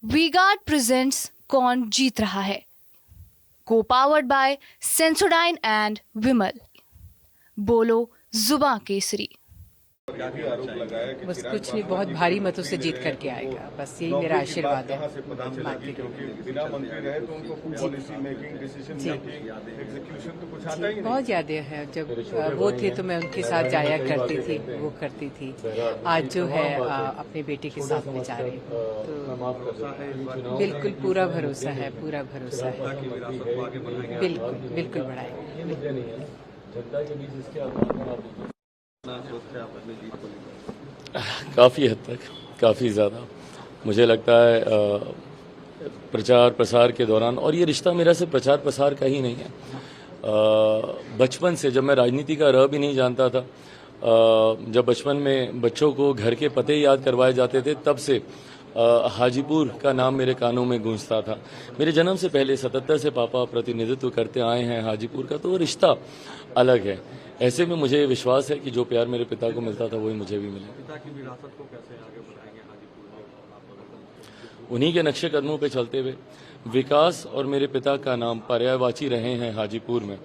V-Guard presents कौन जीत रहा है, को पावर्ड बाय सेंसोडाइन एंड विमल। बोलो जुबां केसरी। बस कुछ नहीं, बहुत भारी मतों से जीत करके आएगा, बस यही मेरा आशीर्वाद है। बाकी बिना मंत्री रहे तो उनको policy making, decision making, execution तो कुछ आता ही नहीं। बहुत यादें हैं, जब वो थे तो मैं उनके साथ जाया करती थी, वो करती थी। आज जो है अपने बेटे के साथ में जा रही हूँ, तो बिल्कुल पूरा भरोसा है, पूरा भरोसा है। बिल्कुल बिल्कुल बढ़ाएंगे। काफ़ी हद तक, काफ़ी ज़्यादा मुझे लगता है प्रचार प्रसार के दौरान, और ये रिश्ता मेरा सिर्फ प्रचार प्रसार का ही नहीं है। बचपन से, जब मैं राजनीति का र भी नहीं जानता था, जब बचपन में बच्चों को घर के पते याद करवाए जाते थे, तब से हाजीपुर का नाम मेरे कानों में गूंजता था। मेरे जन्म से पहले 77 से पापा प्रतिनिधित्व करते आए हैं हाजीपुर का, तो वो रिश्ता अलग है। ऐसे में मुझे विश्वास है कि जो प्यार मेरे पिता को मिलता था वही मुझे भी मिलेगा। पिता की विरासत को कैसे आगे बढ़ाएंगे हाजीपुर में? उन्हीं के नक्शे कदमों पे चलते हुए विकास, और मेरे पिता का नाम पर्यायवाची रहे हैं हाजीपुर में।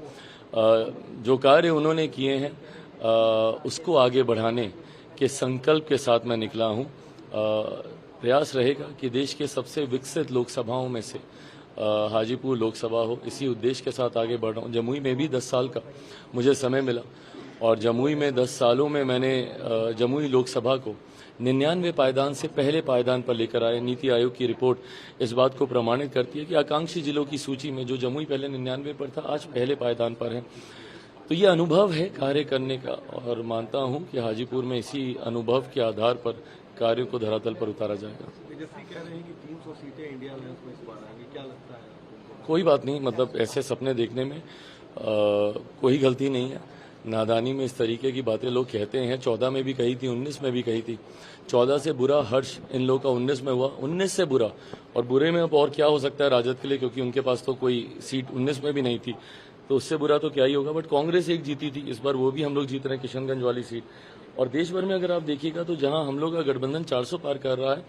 जो कार्य उन्होंने किए हैं उसको आगे बढ़ाने के संकल्प के साथ मैं निकला हूँ। प्रयास रहेगा कि देश के सबसे विकसित लोकसभाओं में से हाजीपुर लोकसभा हो, इसी उद्देश्य के साथ आगे बढ़ रहा हूँ। जमुई में भी 10 साल का मुझे समय मिला, और जमुई में 10 सालों में मैंने जमुई लोकसभा को 99 पायदान से पहले पायदान पर लेकर आए। नीति आयोग की रिपोर्ट इस बात को प्रमाणित करती है कि आकांक्षी जिलों की सूची में जो जमुई पहले 99 पर था, आज पहले पायदान पर है। तो ये अनुभव है कार्य करने का, और मानता हूँ कि हाजीपुर में इसी अनुभव के आधार पर कार्यों को धरातल पर उतारा जाएगा। तेजस्वी कह रहे हैं कि 300 सीटें इंडिया अलायंस में इस बार आएंगी, क्या लगता है? कोई बात नहीं, मतलब ऐसे सपने देखने में कोई गलती नहीं है। नादानी में इस तरीके की बातें लोग कहते हैं। 14 में भी कही थी, 19 में भी कही थी। 14 से बुरा हर्ष इन लोगों का 19 में हुआ, 19 से बुरा, और बुरे में अब और क्या हो सकता है राजद के लिए, क्योंकि उनके पास तो कोई सीट 19 में भी नहीं थी, तो उससे बुरा तो क्या ही होगा। बट कांग्रेस एक जीती थी, इस बार वो भी हम लोग जीत रहे हैं, किशनगंज वाली सीट। और देश भर में अगर आप देखिएगा तो जहां हम लोग का गठबंधन 400 पार कर रहा है,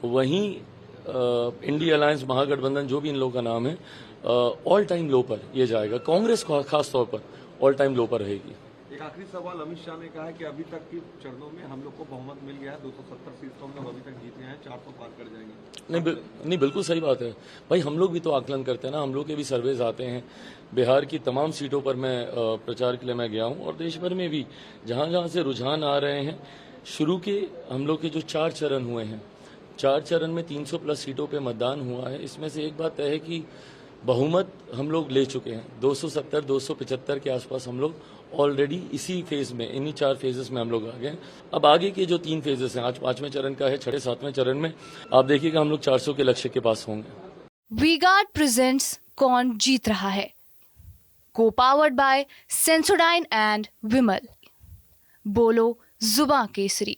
वहीं इंडिया अलायंस महागठबंधन, जो भी इन लोगों का नाम है, ऑल टाइम लो पर ये जाएगा। कांग्रेस खास तौर पर ऑल टाइम लो पर रहेगी। एक आखिरी सवाल, अमित शाह ने कहा है कि अभी तक के चरणों में हम लोग को बहुमत मिल गया है, 270 सीटों में अभी तक जीते हैं, 400 पार कर जाएंगे। नहीं, बिल्कुल सही बात है भाई। हम लोग भी तो आकलन करते हैं ना, हम लोग के भी सर्वेज आते हैं। बिहार की तमाम सीटों पर मैं प्रचार के लिए मैं गया हूं, और देश भर में भी जहां जहां से रुझान आ रहे हैं। शुरू के हम लोग के जो 4 चरण हुए हैं, 4 चरण में 300 प्लस सीटों पर मतदान हुआ है। इसमें से एक बात तय है कि बहुमत हम लोग ले चुके हैं। 270 275 के आसपास हम लोग ऑलरेडी इसी फेज में, इन्हीं 4 फेजेस में हम लोग आ गए हैं। अब आगे के जो 3 फेजेस हैं, आज 5वें चरण का है, 6ठे 7वें चरण में आप देखिएगा हम लोग 400 के लक्ष्य के पास होंगे। वी-गार्ड प्रेजेंट्स कौन जीत रहा है, को पावर्ड बाय सेंसोडाइन एंड विमल। बोलो जुबां केसरी।